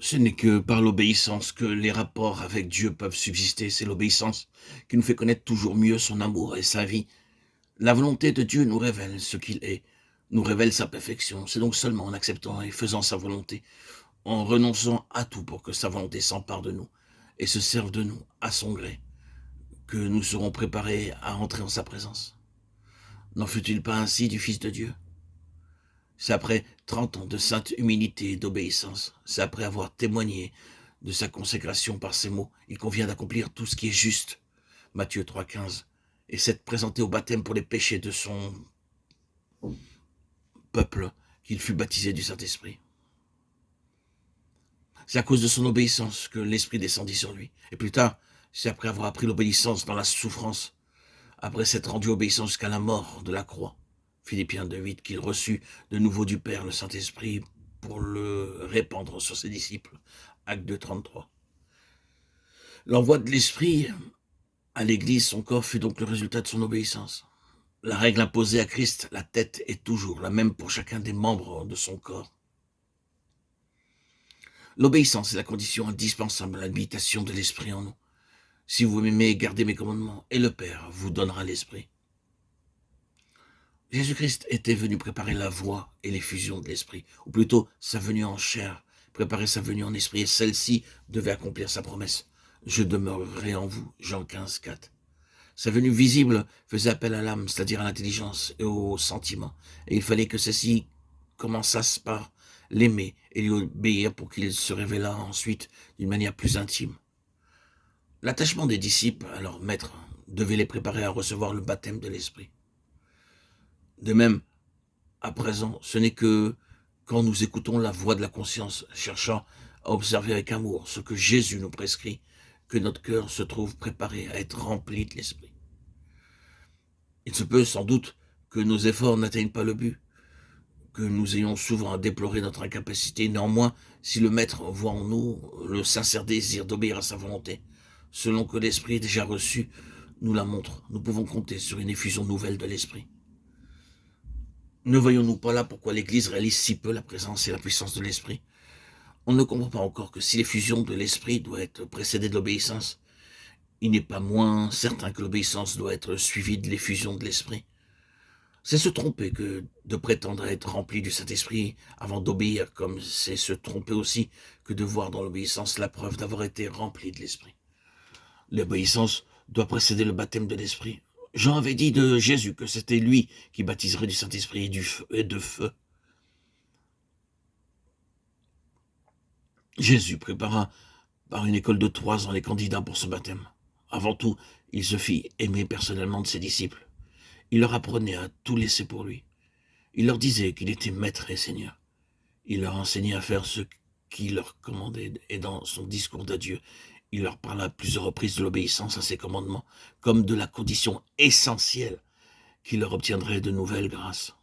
Ce n'est que par l'obéissance que les rapports avec Dieu peuvent subsister. C'est l'obéissance qui nous fait connaître toujours mieux son amour et sa vie. La volonté de Dieu nous révèle ce qu'il est, nous révèle sa perfection. C'est donc seulement en acceptant et faisant sa volonté, en renonçant à tout pour que sa volonté s'empare de nous et se serve de nous à son gré, que nous serons préparés à entrer en sa présence. N'en fut-il pas ainsi du Fils de Dieu? C'est après 30 ans de sainte humilité et d'obéissance, c'est après avoir témoigné de sa consécration par ces mots, il convient d'accomplir tout ce qui est juste, Matthieu 3,15, et s'être présenté au baptême pour les péchés de son peuple, qu'il fut baptisé du Saint-Esprit. C'est à cause de son obéissance que l'Esprit descendit sur lui. Et plus tard, c'est après avoir appris l'obéissance dans la souffrance, après s'être rendu obéissant jusqu'à la mort de la croix, Philippiens 2,8, qu'il reçut de nouveau du Père le Saint-Esprit pour le répandre sur ses disciples, Actes 2,33. L'envoi de l'Esprit à l'Église, son corps, fut donc le résultat de son obéissance. La règle imposée à Christ, la tête, est toujours la même pour chacun des membres de son corps. L'obéissance est la condition indispensable à l'habitation de l'Esprit en nous. Si vous m'aimez, gardez mes commandements, et le Père vous donnera l'Esprit. Jésus-Christ était venu préparer la voie et l'effusion de l'Esprit, ou plutôt sa venue en chair, préparer sa venue en esprit, et celle-ci devait accomplir sa promesse. Je demeurerai en vous, Jean 15, 4. Sa venue visible faisait appel à l'âme, c'est-à-dire à l'intelligence et aux sentiments, et il fallait que ceci commençasse par l'aimer et lui obéir pour qu'il se révélât ensuite d'une manière plus intime. L'attachement des disciples à leur maître devait les préparer à recevoir le baptême de l'Esprit. De même, à présent, ce n'est que quand nous écoutons la voix de la conscience, cherchant à observer avec amour ce que Jésus nous prescrit, que notre cœur se trouve préparé à être rempli de l'Esprit. Il se peut sans doute que nos efforts n'atteignent pas le but, que nous ayons souvent à déplorer notre incapacité. Néanmoins, si le Maître voit en nous le sincère désir d'obéir à sa volonté, selon que l'Esprit déjà reçu nous la montre, nous pouvons compter sur une effusion nouvelle de l'Esprit. Ne voyons-nous pas là pourquoi l'Église réalise si peu la présence et la puissance de l'Esprit? On ne comprend pas encore que si l'effusion de l'Esprit doit être précédée de l'obéissance, il n'est pas moins certain que l'obéissance doit être suivie de l'effusion de l'Esprit. C'est se tromper que de prétendre être rempli du Saint-Esprit avant d'obéir, comme c'est se tromper aussi que de voir dans l'obéissance la preuve d'avoir été rempli de l'Esprit. L'obéissance doit précéder le baptême de l'Esprit. Jean avait dit de Jésus que c'était lui qui baptiserait du Saint-Esprit et de feu. Jésus prépara par une école de 3 ans les candidats pour ce baptême. Avant tout, il se fit aimer personnellement de ses disciples. Il leur apprenait à tout laisser pour lui. Il leur disait qu'il était maître et seigneur. Il leur enseignait à faire ce qu'il leur commandait, et dans son discours d'adieu, il leur parla à plusieurs reprises de l'obéissance à ses commandements, comme de la condition essentielle qui leur obtiendrait de nouvelles grâces.